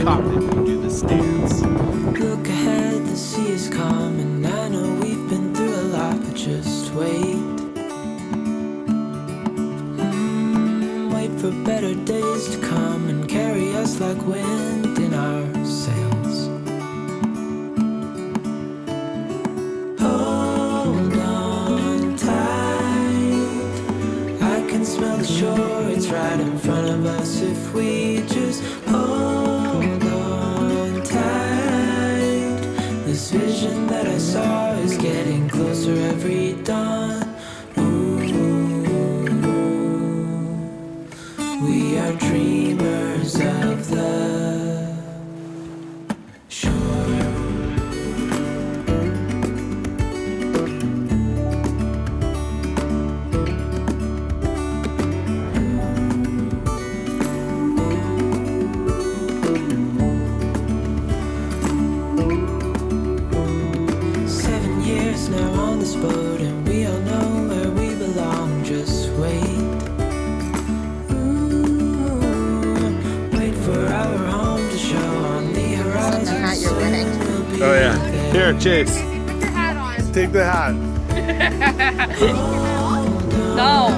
caught me if you do this dance. Look ahead, the sea is calm, and I know we've been through a lot, but just wait. Wait for better days to come and carry us like wind in our sails. Hold on tight, I can smell the shore, it's right in front of us if we just hold on tight. This vision that I saw is getting closer every dawn. We are dreamers of the shore. 7 years now on this boat, and we all know where we belong. Just wait. Oh yeah. Here, Chase. Put your hat on. Take the hat. No.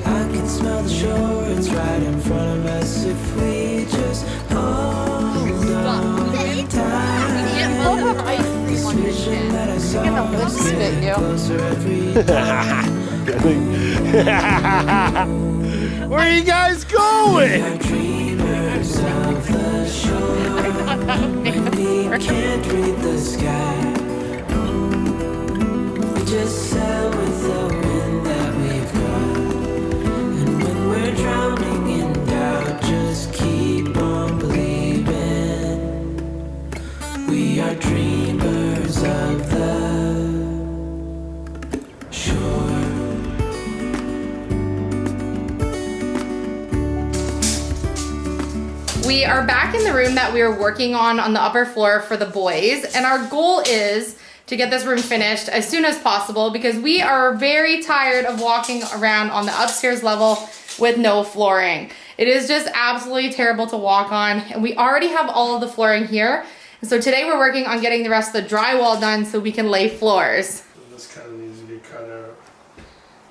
I can smell the shore, it's right in front of us if we just hold on tight. We'll have ice cream on this shit. Get the lip spit, Where are you guys going? dreamers of the shore. We can't read the sky. We just sail with the wind that we've got. And when we're drowning in doubt, just keep on believing. We are dreamers of the shore. We are back in the room that we were working on the upper floor for the boys, and our goal is to get this room finished as soon as possible because we are very tired of walking around on the upstairs level with no flooring. It is just absolutely terrible to walk on, and we already have all of the flooring here. And so today we're working on getting the rest of the drywall done so we can lay floors. This kind of needs to be cut out.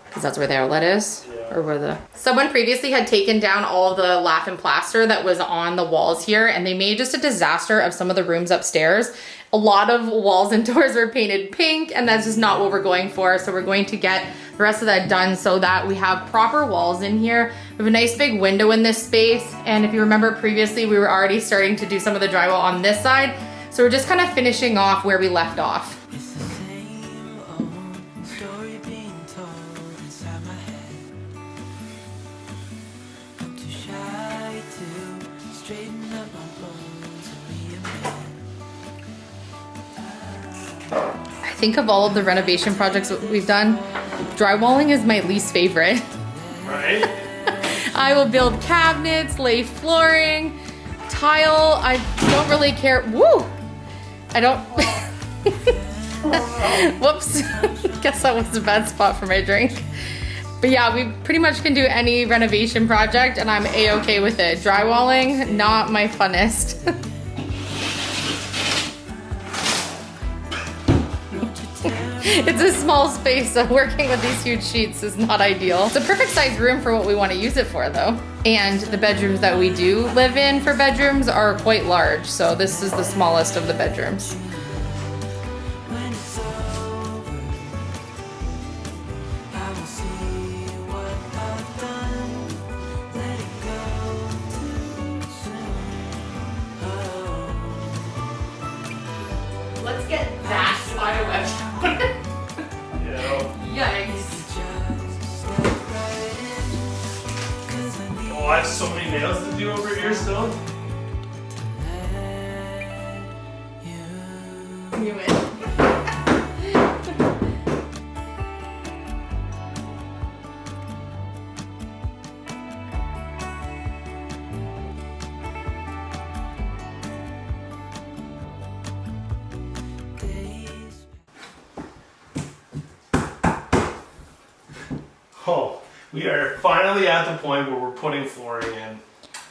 Because that's where the outlet is? Yeah. Or where the... Someone previously had taken down all of the lath and plaster that was on the walls here, and they made just a disaster of some of the rooms upstairs. A lot of walls and doors were painted pink, and that's just not what we're going for. So we're going to get the rest of that done so that we have proper walls in here. We have a nice big window in this space, and if you remember previously, we were already starting to do some of the drywall on this side. So we're just kind of finishing off where we left off. It's the same old story being told inside my head. I'm too shy to straighten up my bones and be a man. I think of all of the renovation projects that we've done, drywalling is my least favorite. Right? I will build cabinets, lay flooring, tile. I don't really care. Woo! I don't. Whoops. Guess that was a bad spot for my drink. But yeah, we pretty much can do any renovation project and I'm a-okay with it. Drywalling, not my funnest. It's a small space, so working with these huge sheets is not ideal. It's a perfect size room for what we want to use it for though. And the bedrooms that we do live in for bedrooms are quite large, so this is the smallest of the bedrooms. When it's over, I will see what I've done. Let it go too soon. Let's get that spider web down. Yeah. Yikes. Oh, I have so many nails to do over here still. You win. Oh, we are finally at the point where we're putting flooring in.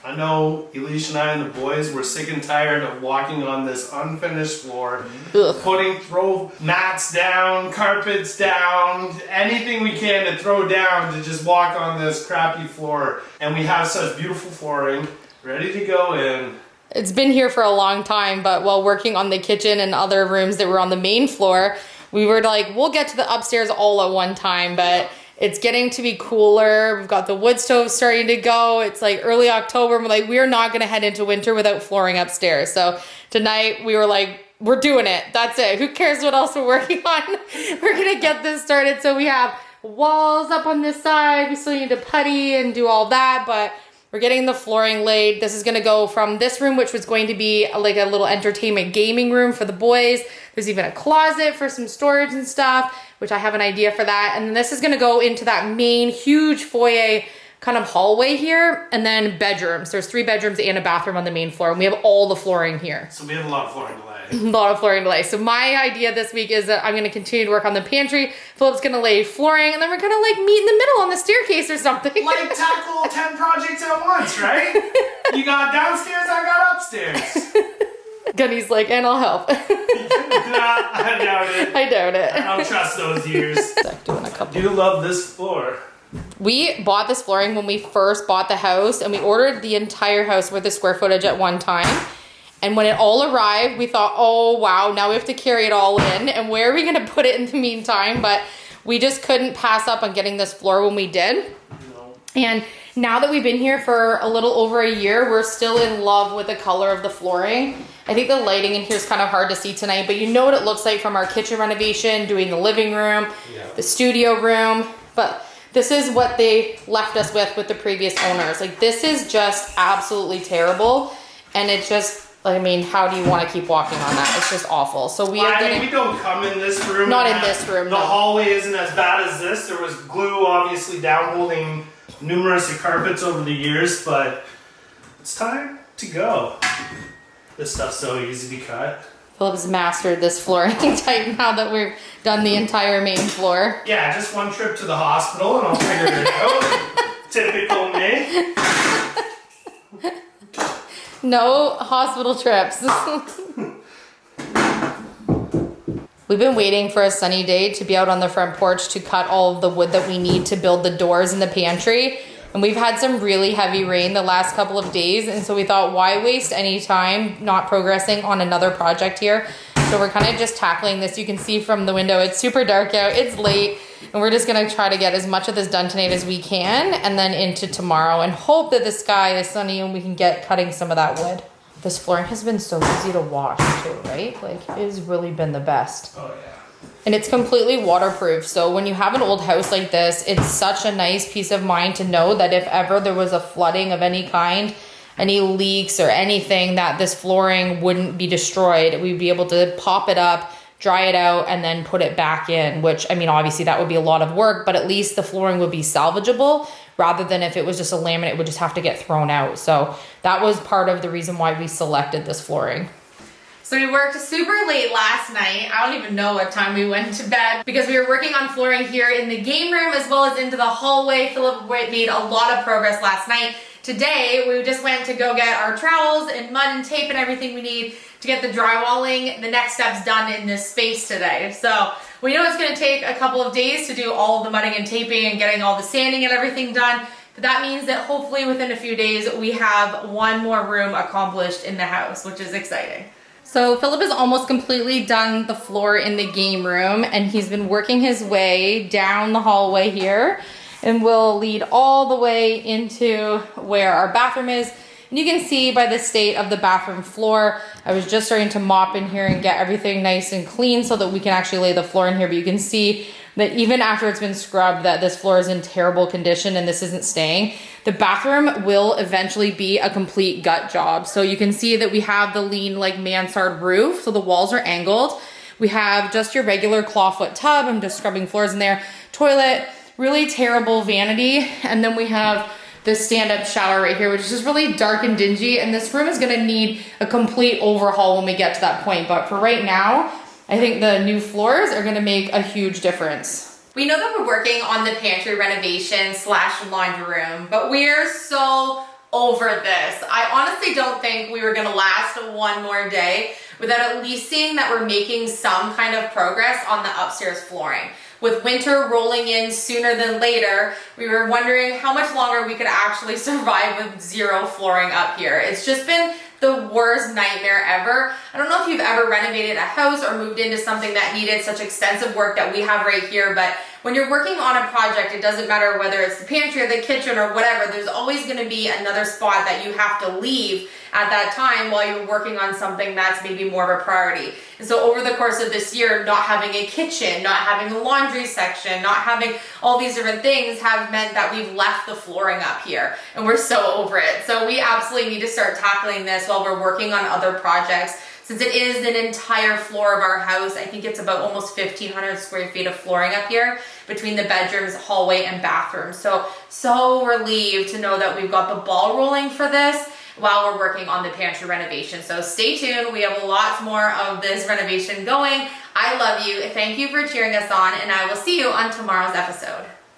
I know Elysia and I and the boys were sick and tired of walking on this unfinished floor, throw mats down, carpets down, anything we can to throw down to just walk on this crappy floor. And we have such beautiful flooring ready to go in. It's been here for a long time, but while working on the kitchen and other rooms that were on the main floor, we were like, we'll get to the upstairs all at one time, but it's getting to be cooler. We've got the wood stove starting to go. It's like early October. We're like, we're not gonna head into winter without flooring upstairs. So tonight we were like, we're doing it. That's it. Who cares what else we're working on? We're gonna get this started. So we have walls up on this side. We still need to putty and do all that, but we're getting the flooring laid. This is gonna go from this room, which was going to be like a little entertainment gaming room for the boys. There's even a closet for some storage and stuff, which I have an idea for that. And then this is gonna go into that main huge foyer kind of hallway here, and then bedrooms. There's 3 bedrooms and a bathroom on the main floor, and we have all the flooring here. So we have a lot of flooring to lay. A lot of flooring to lay. So my idea this week is that I'm gonna continue to work on the pantry. Philip's gonna lay flooring, and then we're gonna like meet in the middle on the staircase or something. Like tackle 10 projects at once, right? You got downstairs, I got upstairs. Gunny's like, and I'll help. Nah, I doubt it. I doubt it. I don't trust those ears. Doing a couple. I do love this floor. We bought this flooring when we first bought the house, and we ordered the entire house with the square footage at one time. And when it all arrived, we thought, oh wow, now we have to carry it all in, and where are we gonna put it in the meantime? But we just couldn't pass up on getting this floor when we did. No. And now that we've been here for a little over a year, we're still in love with the color of the flooring. I think the lighting in here is kind of hard to see tonight, but you know what it looks like from our kitchen renovation, doing the living room, the studio room. But this is what they left us with the previous owners. Like, this is just absolutely terrible. And it just, I mean, how do you want to keep walking on that? It's just awful. So we are getting... we don't come in this room. Not in this room, The hallway isn't as bad as this. There was glue obviously down holding numerous carpets over the years, but it's time to go. This stuff's so easy to cut. Philip's mastered this flooring type now that we've done the entire main floor. Yeah, just one trip to the hospital and I'll figure it out. Typical me. No hospital trips. We've been waiting for a sunny day to be out on the front porch to cut all of the wood that we need to build the doors in the pantry. And we've had some really heavy rain the last couple of days. And so we thought, why waste any time not progressing on another project here? So we're kind of just tackling this. You can see from the window, it's super dark out, it's late. And we're just gonna try to get as much of this done tonight as we can, and then into tomorrow, and hope that the sky is sunny and we can get cutting some of that wood. This flooring has been so easy to wash too, right? Like, it has really been the best. Oh yeah. And it's completely waterproof. So when you have an old house like this, it's such a nice peace of mind to know that if ever there was a flooding of any kind, any leaks or anything, that this flooring wouldn't be destroyed. We'd be able to pop it up, dry it out, and then put it back in, which, I mean, obviously that would be a lot of work, but at least the flooring would be salvageable, rather than if it was just a laminate, it would just have to get thrown out. So that was part of the reason why we selected this flooring. So we worked super late last night. I don't even know what time we went to bed, because we were working on flooring here in the game room as well as into the hallway. Philip made a lot of progress last night. Today, we just went to go get our trowels and mud and tape and everything we need to get the drywalling, the next steps done in this space today. So we know it's gonna take a couple of days to do all of the mudding and taping and getting all the sanding and everything done. But that means that hopefully within a few days, we have one more room accomplished in the house, which is exciting. So Philip has almost completely done the floor in the game room, and he's been working his way down the hallway here, and will lead all the way into where our bathroom is. And you can see by the state of the bathroom floor, I was just starting to mop in here and get everything nice and clean so that we can actually lay the floor in here. But you can see that even after it's been scrubbed, that this floor is in terrible condition and this isn't staying. The bathroom will eventually be a complete gut job. So you can see that we have the lean like mansard roof, so the walls are angled. We have just your regular clawfoot tub, I'm just scrubbing floors in there, toilet, really terrible vanity, and then we have this stand-up shower right here, which is just really dark and dingy, and this room is gonna need a complete overhaul when we get to that point. But for right now, I think the new floors are gonna make a huge difference. We know that we're working on the pantry renovation / laundry room, but we're so over this. I honestly don't think we were gonna last one more day without at least seeing that we're making some kind of progress on the upstairs flooring. With winter rolling in sooner than later, we were wondering how much longer we could actually survive with zero flooring up here. It's just been the worst nightmare ever. I don't know if you've ever renovated a house or moved into something that needed such extensive work that we have right here, but when you're working on a project, it doesn't matter whether it's the pantry or the kitchen or whatever, there's always gonna be another spot that you have to leave at that time while you're working on something that's maybe more of a priority. And so over the course of this year, not having a kitchen, not having a laundry section, not having all these different things have meant that we've left the flooring up here and we're so over it. So we absolutely need to start tackling this while we're working on other projects. Since it is an entire floor of our house, I think it's about almost 1,500 square feet of flooring up here between the bedrooms, hallway, and bathroom. So relieved to know that we've got the ball rolling for this while we're working on the pantry renovation. So stay tuned. We have lots more of this renovation going. I love you. Thank you for cheering us on, and I will see you on tomorrow's episode.